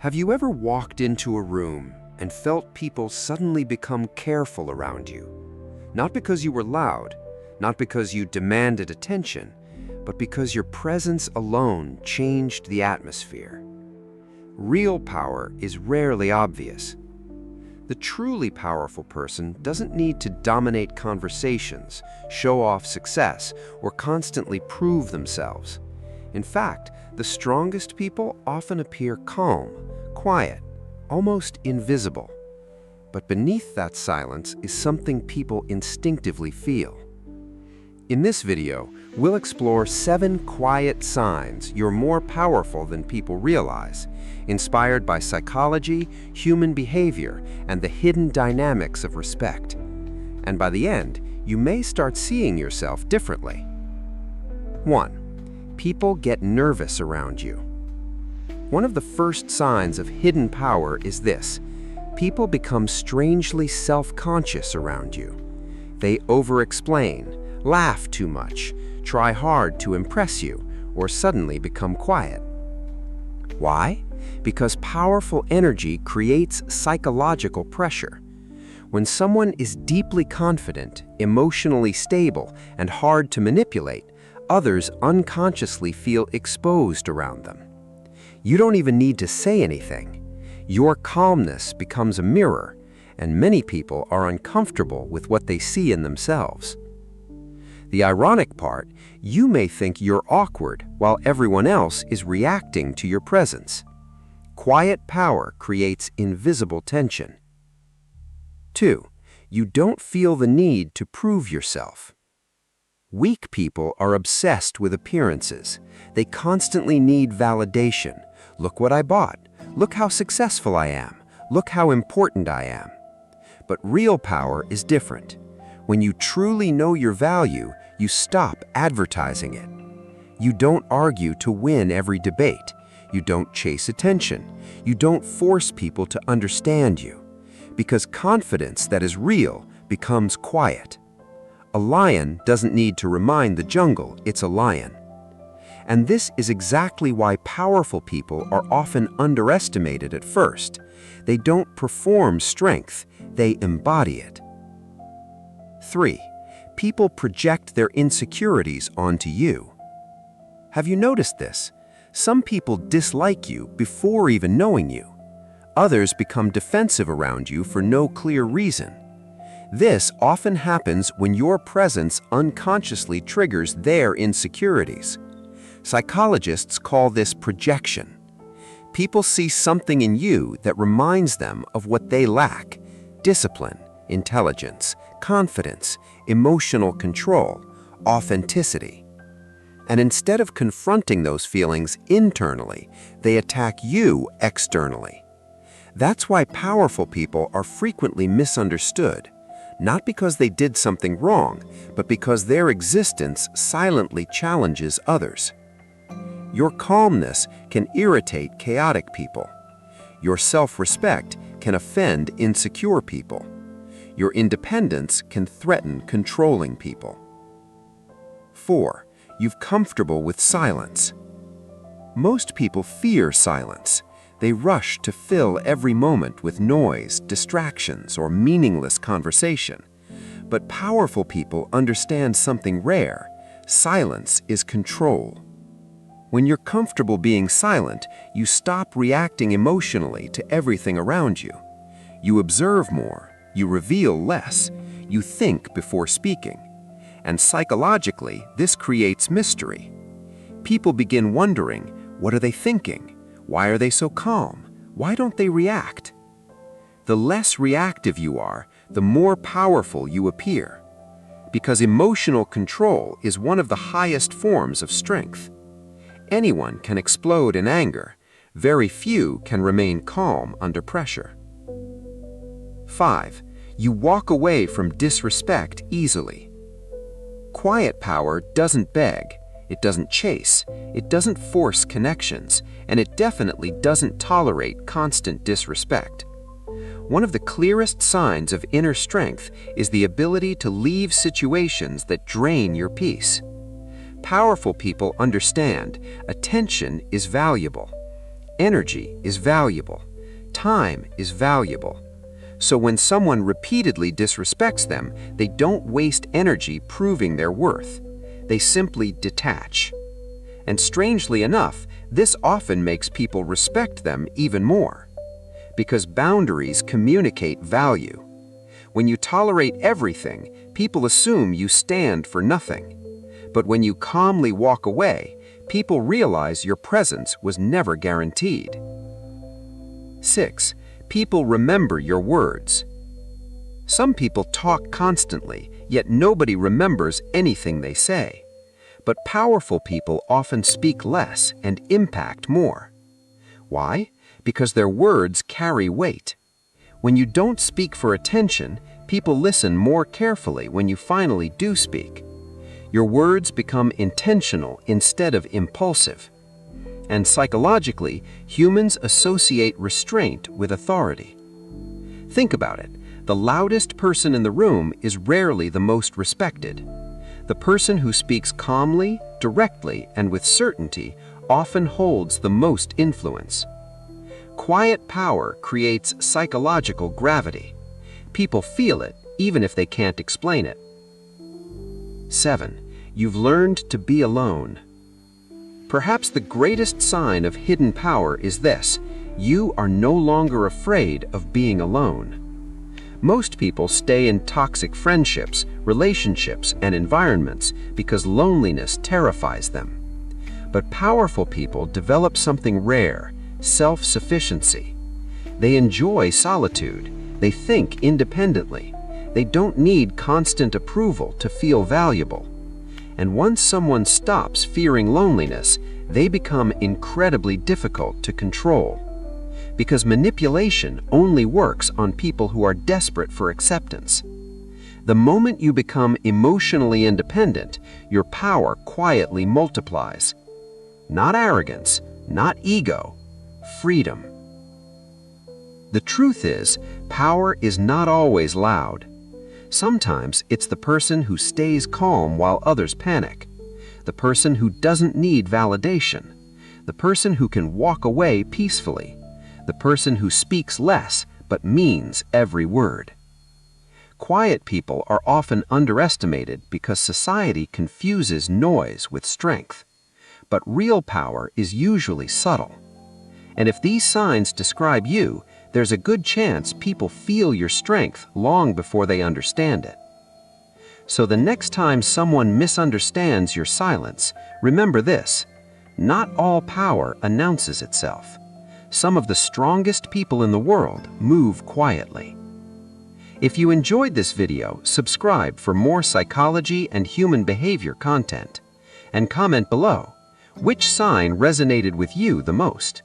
Have you ever walked into a room and felt people suddenly become careful around you? Not because you were loud, not because you demanded attention, but because your presence alone changed the atmosphere. Real power is rarely obvious. The truly powerful person doesn't need to dominate conversations, show off success, or constantly prove themselves. In fact, the strongest people often appear calm, quiet, almost invisible. But beneath that silence is something people instinctively feel. In this video, we'll explore 7 quiet signs you're more powerful than people realize, inspired by psychology, human behavior, and the hidden dynamics of respect. And by the end, you may start seeing yourself differently. 1. People get nervous around you. One of the first signs of hidden power is this: people become strangely self-conscious around you. They over-explain, laugh too much, try hard to impress you, or suddenly become quiet. Why? Because powerful energy creates psychological pressure. When someone is deeply confident, emotionally stable, and hard to manipulate, others unconsciously feel exposed around them. You don't even need to say anything. Your calmness becomes a mirror, and many people are uncomfortable with what they see in themselves. The ironic part, you may think you're awkward while everyone else is reacting to your presence. Quiet power creates invisible tension. 2. You don't feel the need to prove yourself. Weak people are obsessed with appearances. They constantly need validation. Look what I bought. Look how successful I am. Look how important I am. But real power is different. When you truly know your value, you stop advertising it. You don't argue to win every debate. You don't chase attention. You don't force people to understand you. Because confidence that is real becomes quiet. A lion doesn't need to remind the jungle it's a lion. And this is exactly why powerful people are often underestimated at first. They don't perform strength, they embody it. 3. People project their insecurities onto you. Have you noticed this? Some people dislike you before even knowing you. Others become defensive around you for no clear reason. This often happens when your presence unconsciously triggers their insecurities. Psychologists call this projection. People see something in you that reminds them of what they lack: discipline, intelligence, confidence, emotional control, authenticity. And instead of confronting those feelings internally, they attack you externally. That's why powerful people are frequently misunderstood, not because they did something wrong, but because their existence silently challenges others. Your calmness can irritate chaotic people. Your self-respect can offend insecure people. Your independence can threaten controlling people. 4. You're comfortable with silence. Most people fear silence. They rush to fill every moment with noise, distractions, or meaningless conversation. But powerful people understand something rare: silence is control. When you're comfortable being silent, you stop reacting emotionally to everything around you. You observe more, you reveal less, you think before speaking. And psychologically, this creates mystery. People begin wondering, what are they thinking? Why are they so calm? Why don't they react? The less reactive you are, the more powerful you appear. Because emotional control is one of the highest forms of strength. Anyone can explode in anger. Very few can remain calm under pressure. 5. You walk away from disrespect easily. Quiet power doesn't beg, it doesn't chase, it doesn't force connections, and it definitely doesn't tolerate constant disrespect. One of the clearest signs of inner strength is the ability to leave situations that drain your peace. Powerful people understand attention is valuable. Energy is valuable. Time is valuable. So when someone repeatedly disrespects them, they don't waste energy proving their worth. They simply detach. And strangely enough, this often makes people respect them even more. Because boundaries communicate value. When you tolerate everything, people assume you stand for nothing. But when you calmly walk away, people realize your presence was never guaranteed. 6. People remember your words. Some people talk constantly, yet nobody remembers anything they say. But powerful people often speak less and impact more. Why? Because their words carry weight. When you don't speak for attention, people listen more carefully when you finally do speak. Your words become intentional instead of impulsive. And psychologically, humans associate restraint with authority. Think about it. The loudest person in the room is rarely the most respected. The person who speaks calmly, directly, and with certainty often holds the most influence. Quiet power creates psychological gravity. People feel it, even if they can't explain it. 7. You've learned to be alone. Perhaps the greatest sign of hidden power is this: you are no longer afraid of being alone. Most people stay in toxic friendships, relationships, and environments because loneliness terrifies them. But powerful people develop something rare: self-sufficiency. They enjoy solitude. They think independently. They don't need constant approval to feel valuable. And once someone stops fearing loneliness, they become incredibly difficult to control. Because manipulation only works on people who are desperate for acceptance. The moment you become emotionally independent, your power quietly multiplies. Not arrogance, not ego, freedom. The truth is, power is not always loud. Sometimes it's the person who stays calm while others panic, the person who doesn't need validation, the person who can walk away peacefully, the person who speaks less but means every word. Quiet people are often underestimated because society confuses noise with strength. But real power is usually subtle. And if these signs describe you, there's a good chance people feel your strength long before they understand it. So the next time someone misunderstands your silence, remember this: not all power announces itself. Some of the strongest people in the world move quietly. If you enjoyed this video, subscribe for more psychology and human behavior content. And comment below, which sign resonated with you the most?